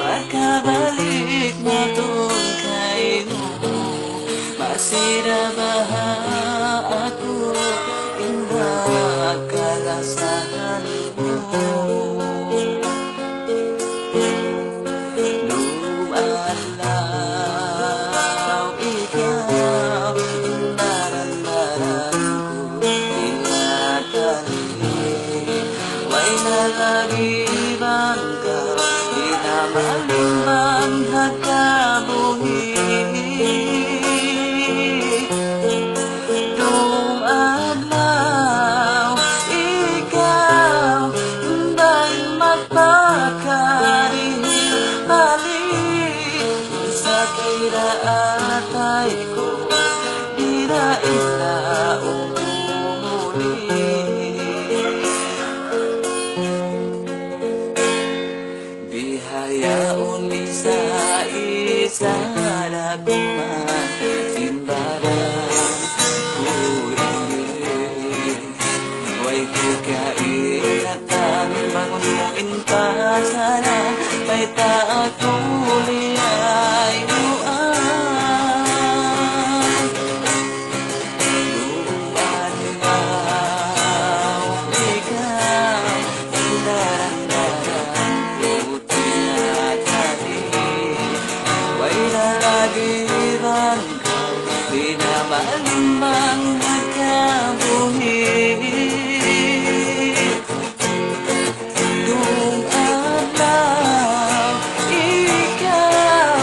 pagkabalik matong kayo, masira baha ako, indah kalasahan mo. Lumalaw ikaw, naramdaman ko tinatali. May nalagiban ka, pinamalimbang nagkabuhi. Dumalaw ikaw, dahil magpakarihil balik sa kiraatay ko, dirain na umuli. Bihayaon isa-isa na kuman simbaran kuingin. Huwag ko kainatan, bangon mong inpasara, may taot muli ay buwan. Lumalaw ikaw, daran-daran ko tinatali. May nalagiban ka, pinamalimbang nagkabuhi. Dumalaw ikaw,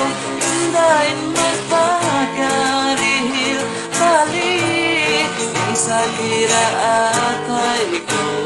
dahil magpakarihil balik sa kiraatay ko,